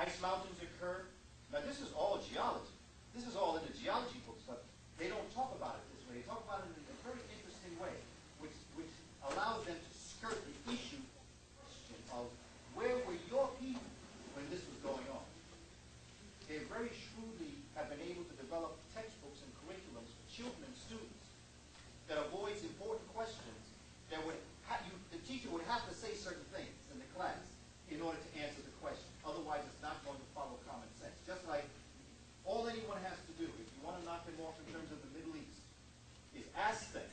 ice mountains occur. Now this is all geology. This is all in the geology books, but they don't talk about it this way. They talk about it in a very interesting way, which allows them to skirt the issue question of where were your people when this was going on. They very shrewdly have been able to develop textbooks and curriculums for children and students that avoids important questions that would the teacher would have to say certain things in the class in order to answer the question. Otherwise, it's not going to follow common sense. Just like all anyone has to do, if you want to knock them off in terms of the Middle East, is ask them,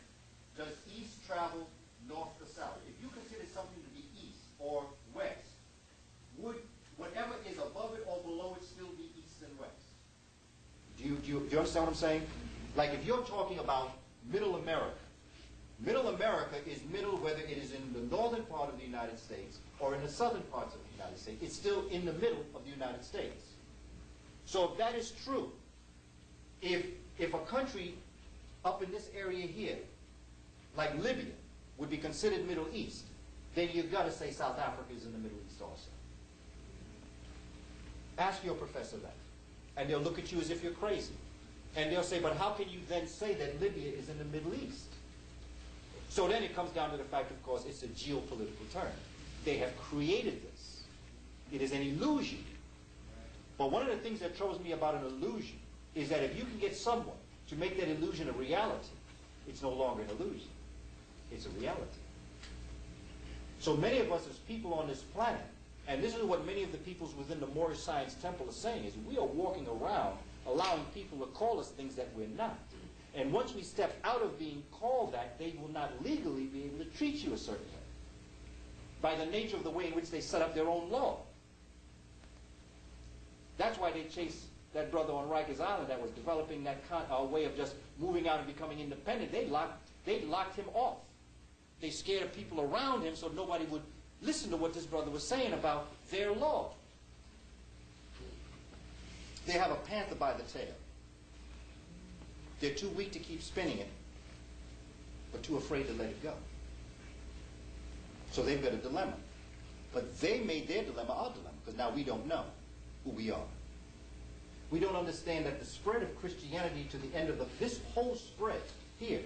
does east travel north to south? If you consider something to be east or west, would whatever is above it or below it still be east and west? Do you understand what I'm saying? Like if you're talking about Middle America, Middle America is middle whether it is in the northern part of the United States or in the southern parts of the United States. It's still in the middle of the United States. So if that is true, if a country up in this area here, like Libya, would be considered Middle East, then you've got to say South Africa is in the Middle East also. Ask your professor that. And they'll look at you as if you're crazy. And they'll say, but how can you then say that Libya is in the Middle East? So then it comes down to the fact, of course, it's a geopolitical term. They have created this. It is an illusion. But one of the things that troubles me about an illusion is that if you can get someone to make that illusion a reality, it's no longer an illusion. It's a reality. So many of us as people on this planet, and this is what many of the peoples within the Moorish Science Temple are saying, is we are walking around allowing people to call us things that we're not. And once we step out of being called that, they will not legally be able to treat you a certain way by the nature of the way in which they set up their own law. That's why they chased that brother on Rikers Island that was developing that way of just moving out and becoming independent. They locked him off. They scared people around him so nobody would listen to what this brother was saying about their law. They have a panther by the tail. They're too weak to keep spinning it, but too afraid to let it go. So they've got a dilemma. But they made their dilemma our dilemma, because now we don't know who we are. We don't understand that the spread of Christianity to the end of this whole spread here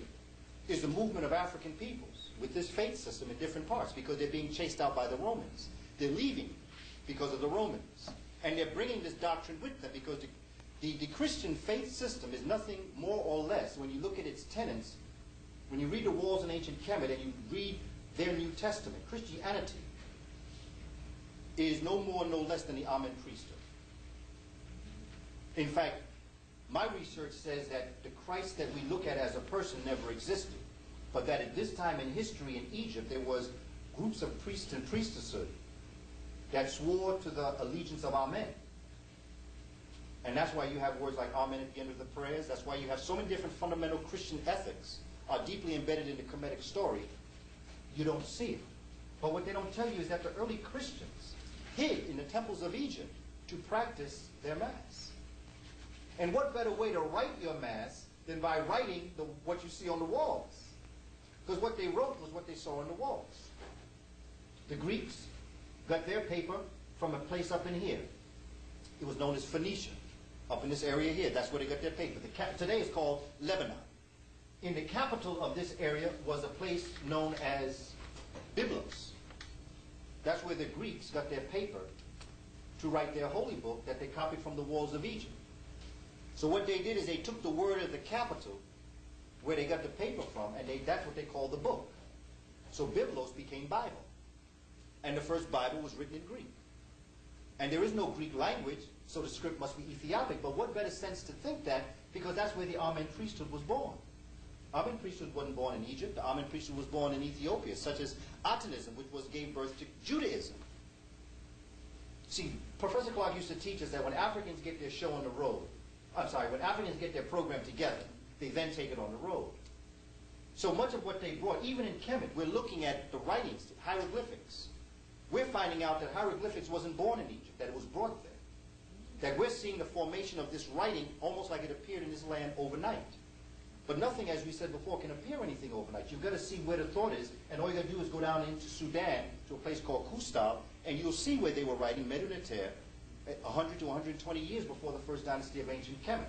is the movement of African peoples with this faith system in different parts, because they're being chased out by the Romans. They're leaving because of the Romans. And they're bringing this doctrine with them, because the Christian faith system is nothing more or less, when you look at its tenets, when you read the walls in ancient Kamene and you read their New Testament, Christianity is no more, no less than the Amen priesthood. In fact, my research says that the Christ that we look at as a person never existed, but that at this time in history in Egypt there was groups of priests and priestesshood that swore to the allegiance of Amen. And that's why you have words like Amen at the end of the prayers. That's why you have so many different fundamental Christian ethics are deeply embedded in the Kemetic story. You don't see it. But what they don't tell you is that the early Christians hid in the temples of Egypt to practice their Mass. And what better way to write your Mass than by writing what you see on the walls? Because what they wrote was what they saw on the walls. The Greeks got their paper from a place up in here. It was known as Phoenicia, up in this area here. That's where they got their paper. Today it's called Lebanon. In the capital of this area was a place known as Byblos. That's where the Greeks got their paper to write their holy book that they copied from the walls of Egypt. So what they did is they took the word of the capital, where they got the paper from, and that's what they called the book. So Byblos became Bible. And the first Bible was written in Greek. And there is no Greek language, so the script must be Ethiopic. But what better sense to think that, because that's where the Amen priesthood was born. Amen priesthood wasn't born in Egypt. The Amen priesthood was born in Ethiopia, such as Atanism, which gave birth to Judaism. See, Professor Clark used to teach us that when Africans get their show on the road, when Africans get their program together, they then take it on the road. So much of what they brought, even in Kemet, we're looking at the writings, hieroglyphics. We're finding out that hieroglyphics wasn't born in Egypt, that it was brought there. That we're seeing the formation of this writing almost like it appeared in this land overnight. But nothing, as we said before, can appear anything overnight. You've got to see where the thought is, and all you got to do is go down into Sudan, to a place called Kustal, and you'll see where they were writing Medu Neter, 100 to 120 years before the first dynasty of ancient Kemet.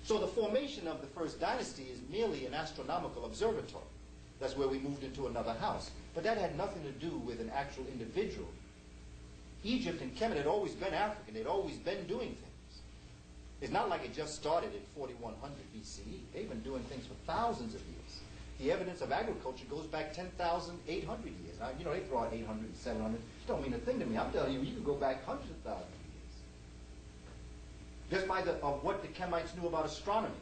So the formation of the first dynasty is merely an astronomical observatory. That's where we moved into another house. But that had nothing to do with an actual individual. Egypt and Kemet had always been African. They'd always been doing things. It's not like it just started in 4100 BCE. They've been doing things for thousands of years. The evidence of agriculture goes back 10,800 years. Now, you know, they throw out 800 and 700. Don't mean a thing to me. I'm telling you, you can go back hundreds of thousands of years. Just by what the Kemites knew about astronomy.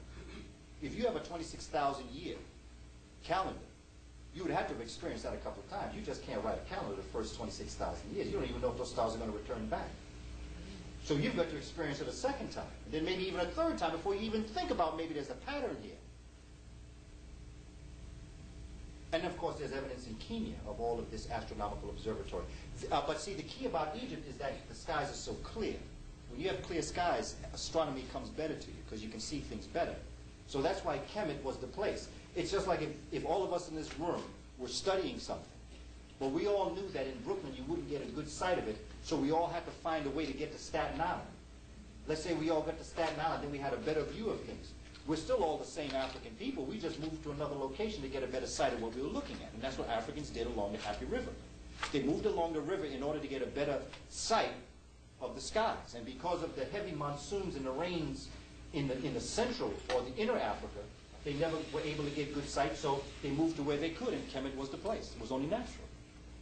If you have a 26,000 year calendar, you would have to have experienced that a couple of times. You just can't write a calendar the first 26,000 years. You don't even know if those stars are going to return back. So you've got to experience it a second time, and then maybe even a third time before you even think about maybe there's a pattern here. And of course, there's evidence in Kenya of all of this astronomical observatory. But see, the key about Egypt is that the skies are so clear. When you have clear skies, astronomy comes better to you because you can see things better. So that's why Kemet was the place. It's just like if all of us in this room were studying something, but we all knew that in Brooklyn you wouldn't get a good sight of it, so we all had to find a way to get to Staten Island. Let's say we all got to Staten Island, then we had a better view of things. We're still all the same African people. We just moved to another location to get a better sight of what we were looking at. And that's what Africans did along the Happy River. They moved along the river in order to get a better sight of the skies. And because of the heavy monsoons and the rains in the central or the inner Africa, they never were able to get good sight, so they moved to where they could, and Kemet was the place. It was only natural.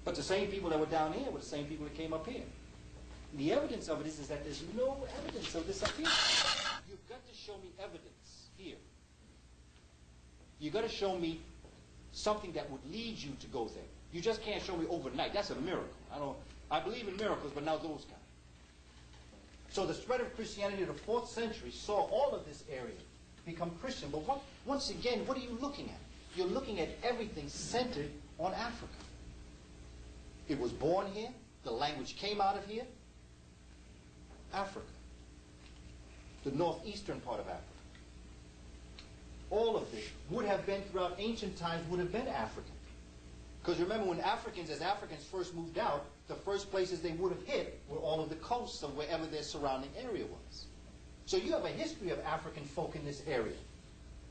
But the same people that were down here were the same people that came up here. The evidence of it is that there's no evidence of this up here. You've got to show me evidence here. You've got to show me something that would lead you to go there. You just can't show me overnight. That's a miracle. I believe in miracles, but not those kind. So the spread of Christianity in the 4th century saw all of this area become Christian. But once again, what are you looking at? You're looking at everything centered on Africa. It was born here. The language came out of here. Africa. The northeastern part of Africa. All of this would have been, throughout ancient times, would have been African. Because remember, when as Africans first moved out, the first places they would have hit were all of the coasts of wherever their surrounding area was. So you have a history of African folk in this area,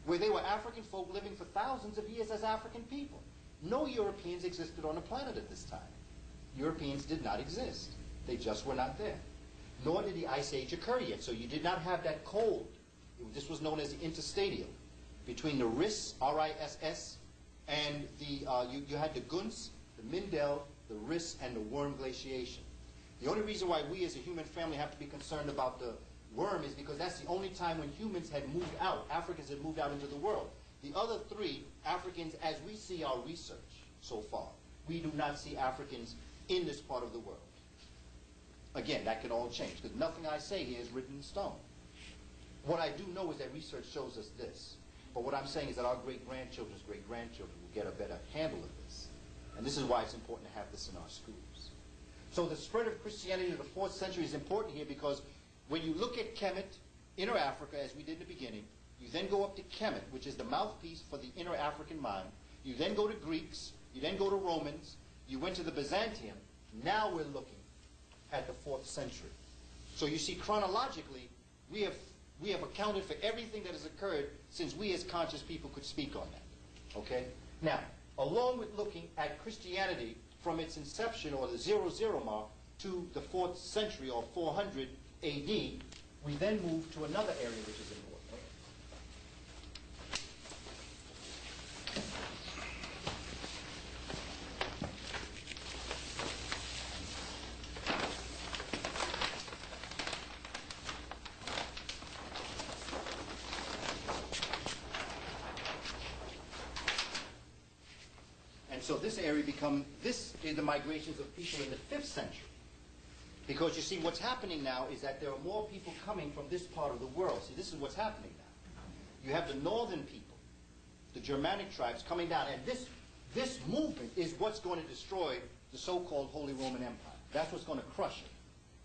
where they were African folk living for thousands of years as African people. No Europeans existed on the planet at this time. Europeans did not exist. They just were not there. Nor did the Ice Age occur yet, so you did not have that cold. This was known as the interstadium, between the Riss, R-I-S-S, and you had the Gunz, the Mindel, the Riss, and the Worm glaciation. The only reason why we as a human family have to be concerned about the Worm is because that's the only time when humans had moved out, Africans had moved out into the world. The other three, Africans, as we see our research so far, we do not see Africans in this part of the world. Again, that can all change, because nothing I say here is written in stone. What I do know is that research shows us this. But what I'm saying is that our great-grandchildren's great-grandchildren will get a better handle of this. And this is why it's important to have this in our schools. So the spread of Christianity to the 4th century is important here because when you look at Kemet, Inner Africa, as we did in the beginning, you then go up to Kemet, which is the mouthpiece for the inner African mind. You then go to Greeks. You then go to Romans. You went to the Byzantium. Now we're looking at the 4th century. So you see, chronologically, we have accounted for everything that has occurred since we as conscious people could speak on that. Okay? Now, along with looking at Christianity from its inception, or the 00 mark, to the 4th century, or 400 AD, we then move to another area which is important. So this area this is the migrations of people in the 5th century. Because you see, what's happening now is that there are more people coming from this part of the world. See, this is what's happening now. You have the northern people, the Germanic tribes coming down, and this movement is what's going to destroy the so-called Holy Roman Empire. That's what's going to crush it.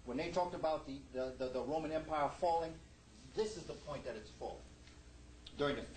When they talked about the Roman Empire falling, this is the point that it's falling. During the 5th